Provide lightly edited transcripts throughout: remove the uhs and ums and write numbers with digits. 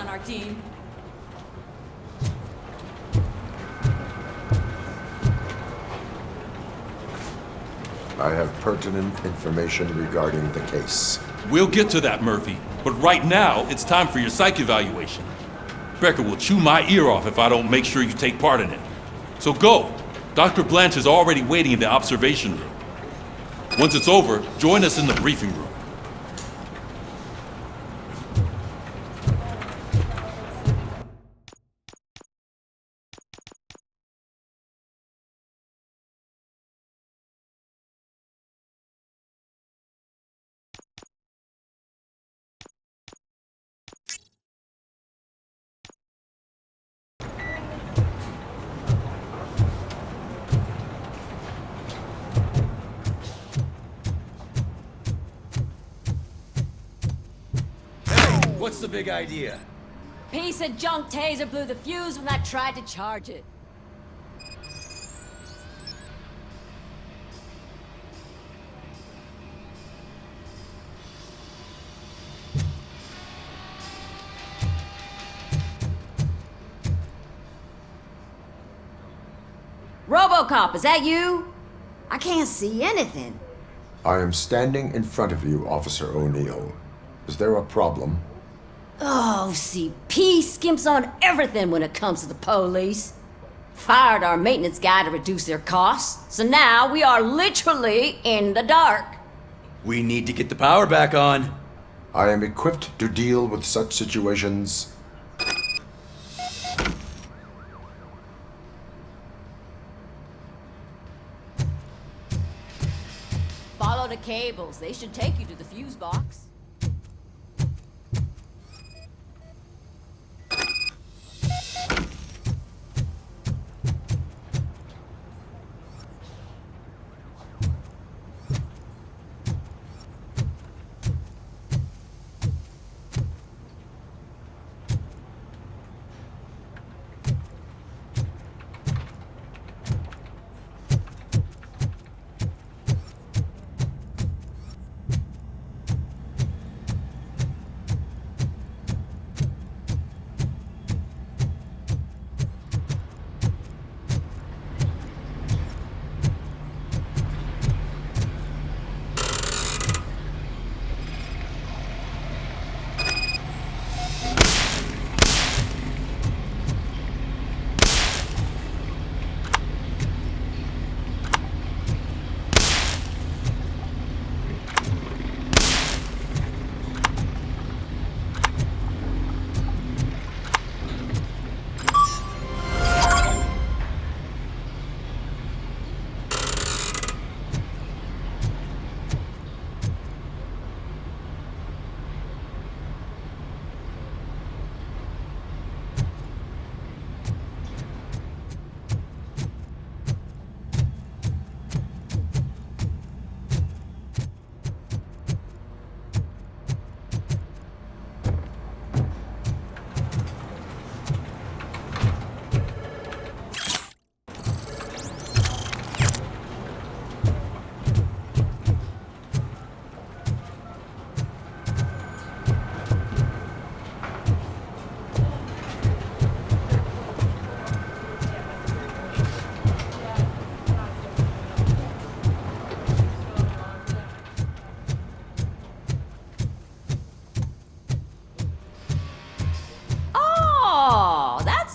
on our team. I have pertinent information regarding the case. We'll get to that, Murphy. But right now, it's time for your psych evaluation. Becker will chew my ear off if I don't make sure you take part in it. So go. Dr. Blanche is already waiting in the observation room. Once it's over, join us in the briefing room. What's the big idea? Piece of junk taser blew the fuse when I tried to charge it. Robocop, is that you? I can't see anything. I am standing in front of you, Officer O'Neill. Is there a problem? Oh, CP skimps on everything when it comes to the police. Fired our maintenance guy to reduce their costs, so now we are literally in the dark. We need to get the power back on. I am equipped to deal with such situations. Follow the cables. They should take you to the fuse box.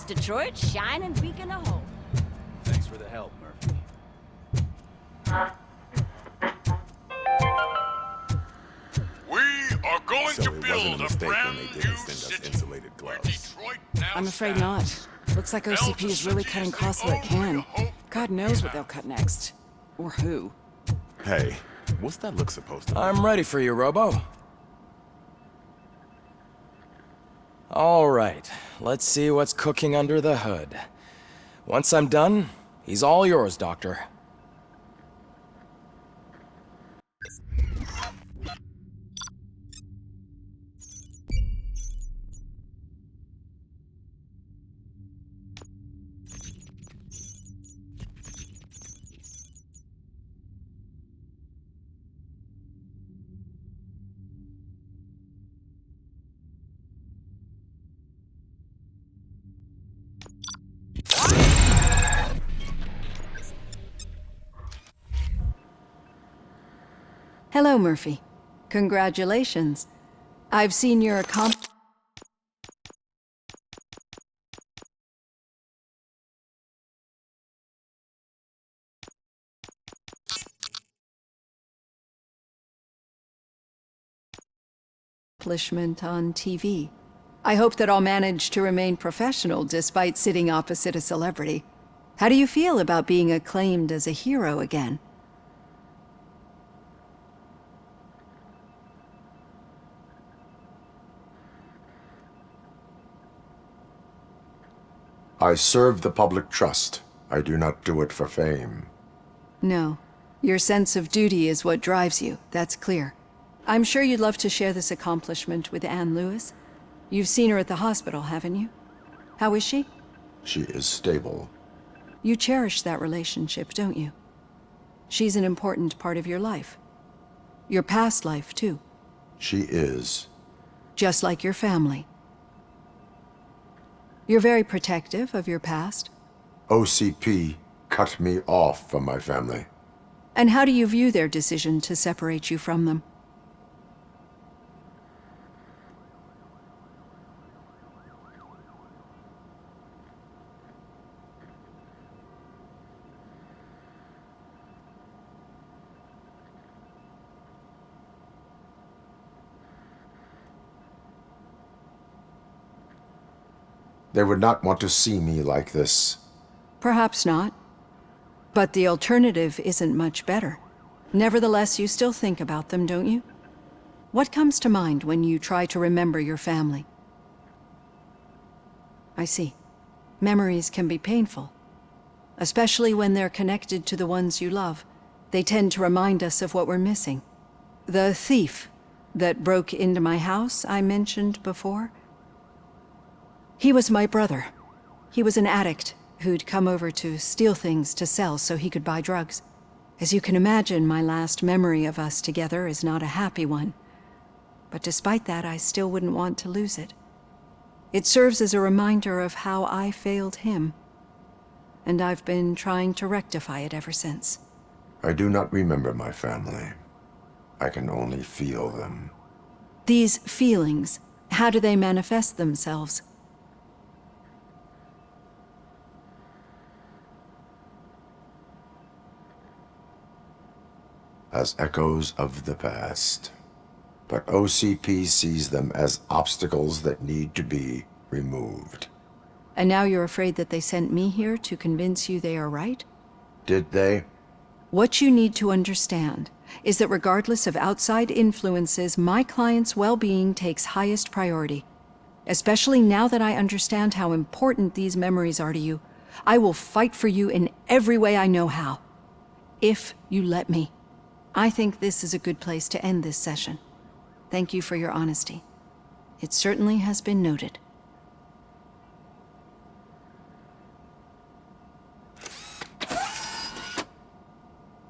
Detroit's shining beacon of hope. Thanks for the help, Murphy. We are going So to it wasn't build a a mistake when brand they new didn't send us city insulated where gloves. Detroit now I'm afraid stands. not. Looks like OCP is really cutting costs where it can. God knows what they'll cut next. Or who. Hey, what's that look supposed to be? I'm ready for you, Robo. All right, let's see what's cooking under the hood. Once I'm done, he's all yours, Doctor. Hello, Murphy. Congratulations. I've seen your accomplishment on TV. I hope that I'll manage to remain professional despite sitting opposite a celebrity. How do you feel about being acclaimed as a hero again? I serve the public trust. I do not do it for fame. No. Your sense of duty is what drives you, that's clear. I'm sure you'd love to share this accomplishment with Anne Lewis. You've seen her at the hospital, haven't you? How is she? She is stable. You cherish that relationship, don't you? She's an important part of your life. Your past life, too. She is. Just like your family. You're very protective of your past. OCP cut me off from my family. And how do you view their decision to separate you from them? They would not want to see me like this. Perhaps not. But the alternative isn't much better. Nevertheless, you still think about them, don't you? What comes to mind when you try to remember your family? I see. Memories can be painful. Especially when they're connected to the ones you love. They tend to remind us of what we're missing. The thief that broke into my house I mentioned before? He was my brother. He was an addict who'd come over to steal things to sell so he could buy drugs. As you can imagine, my last memory of us together is not a happy one. But despite that, I still wouldn't want to lose it. It serves as a reminder of how I failed him. And I've been trying to rectify it ever since. I do not remember my family. I can only feel them. These feelings, how do they manifest themselves? As echoes of the past. But OCP sees them as obstacles that need to be removed. And now you're afraid that they sent me here to convince you they are right? Did they? What you need to understand is that regardless of outside influences, my client's well-being takes highest priority. Especially now that I understand how important these memories are to you, I will fight for you in every way I know how. If you let me. I think this is a good place to end this session. Thank you for your honesty. It certainly has been noted.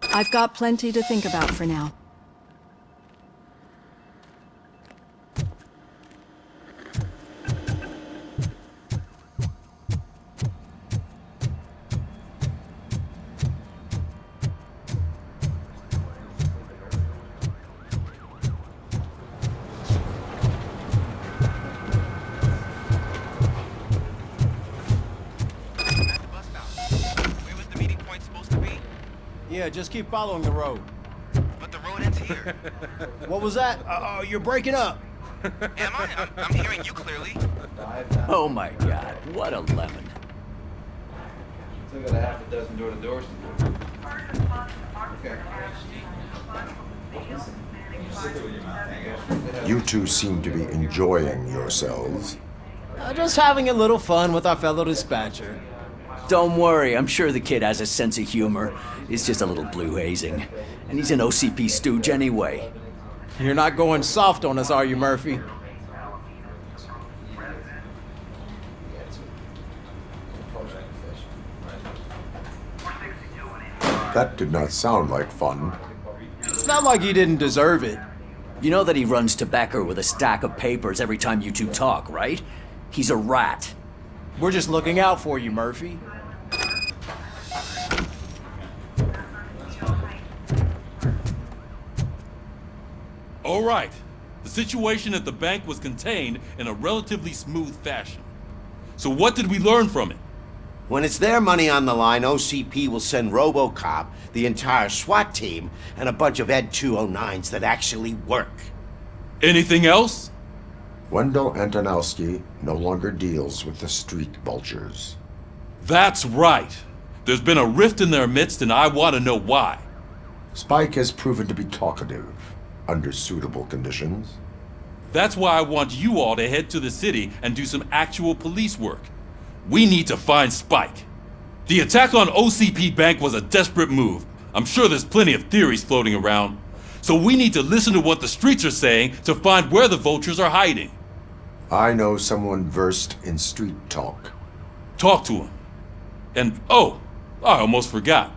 I've got plenty to think about for now. Yeah, just keep following the road. But the road ends here. What was that? You're breaking up. Am I? I'm hearing you clearly. Oh my god, what a lemon. Still got a half a dozen door-to-doors to do. Okay. You two seem to be enjoying yourselves. Just having a little fun with our fellow dispatcher. Don't worry, I'm sure the kid has a sense of humor. It's just a little blue hazing. And he's an OCP stooge anyway. You're not going soft on us, are you, Murphy? That did not sound like fun. It's not like he didn't deserve it. You know that he runs to Becker with a stack of papers every time you two talk, right? He's a rat. We're just looking out for you, Murphy. All right. The situation at the bank was contained in a relatively smooth fashion. So what did we learn from it? When it's their money on the line, OCP will send Robocop, the entire SWAT team, and a bunch of Ed 209s that actually work. Anything else? Wendell Antonowski no longer deals with the street vultures. That's right. There's been a rift in their midst, and I want to know why. Spike has proven to be talkative, under suitable conditions. That's why I want you all to head to the city and do some actual police work. We need to find Spike. The attack on OCP Bank was a desperate move. I'm sure there's plenty of theories floating around. So we need to listen to what the streets are saying to find where the vultures are hiding. I know someone versed in street talk. Talk to him. And, oh, I almost forgot.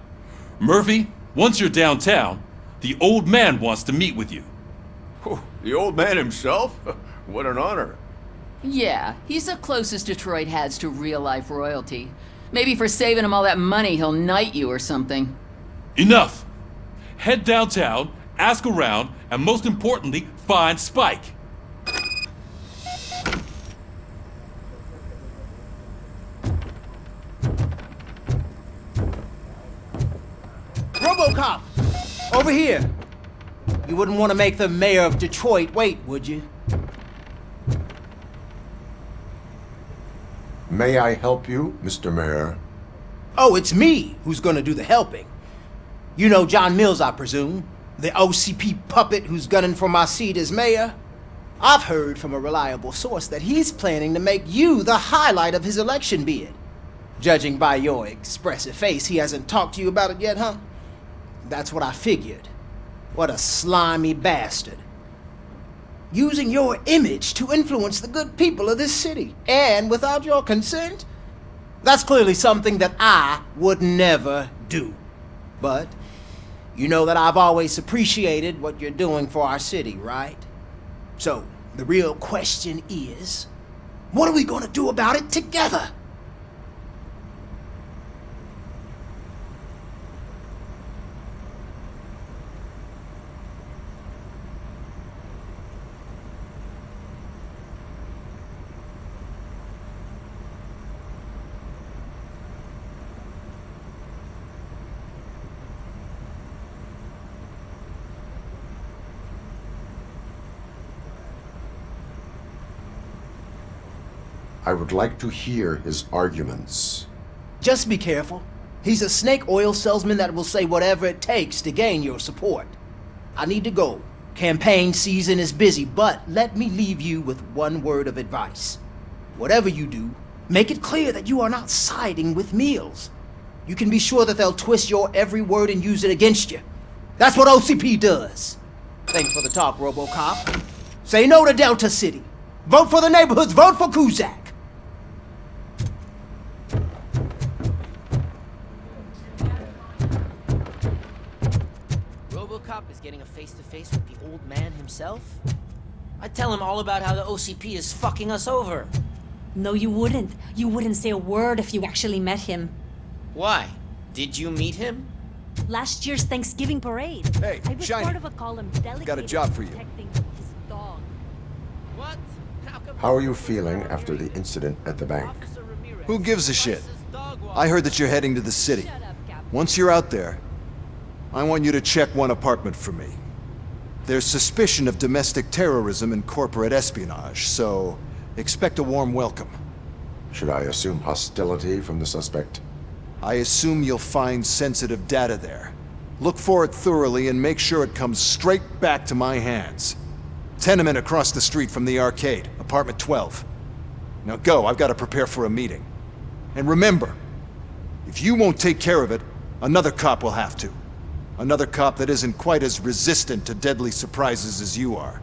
Murphy, once you're downtown, the old man wants to meet with you. Oh, the old man himself? What an honor. Yeah, he's the closest Detroit has to real-life royalty. Maybe for saving him all that money, he'll knight you or something. Enough! Head downtown, ask around, and most importantly, find Spike. Robocop! Over here! You wouldn't want to make the mayor of Detroit wait, would you? May I help you, Mr. Mayor? Oh, it's me who's gonna do the helping. You know John Mills, I presume? The OCP puppet who's gunning for my seat as mayor? I've heard from a reliable source that he's planning to make you the highlight of his election bid. Judging by your expressive face, he hasn't talked to you about it yet, huh? That's what I figured. What a slimy bastard. Using your image to influence the good people of this city, and without your consent? That's clearly something that I would never do. But you know that I've always appreciated what you're doing for our city, right? So, the real question is, what are we gonna do about it together? I would like to hear his arguments. Just be careful. He's a snake oil salesman that will say whatever it takes to gain your support. I need to go. Campaign season is busy, but let me leave you with one word of advice. Whatever you do, make it clear that you are not siding with Mills. You can be sure that they'll twist your every word and use it against you. That's what OCP does. Thanks for the talk, Robocop. Say no to Delta City. Vote for the neighborhoods. Vote for Kuzak. Robocop is getting a face-to-face with the old man himself? I'd tell him all about how the OCP is fucking us over. No, you wouldn't. You wouldn't say a word if you actually met him. Why? Did you meet him? Last year's Thanksgiving parade. Hey, I was Shiny. part of a column dedicated Got a job for to you. protecting his dog. What? How are you feeling after the incident at the bank? Who gives a shit? I heard that you're heading to the city. Once you're out there, I want you to check one apartment for me. There's suspicion of domestic terrorism and corporate espionage, so expect a warm welcome. Should I assume hostility from the suspect? I assume you'll find sensitive data there. Look for it thoroughly and make sure it comes straight back to my hands. Tenement across the street from the arcade, apartment 12. Now go, I've got to prepare for a meeting. And remember, if you won't take care of it, another cop will have to. Another cop that isn't quite as resistant to deadly surprises as you are.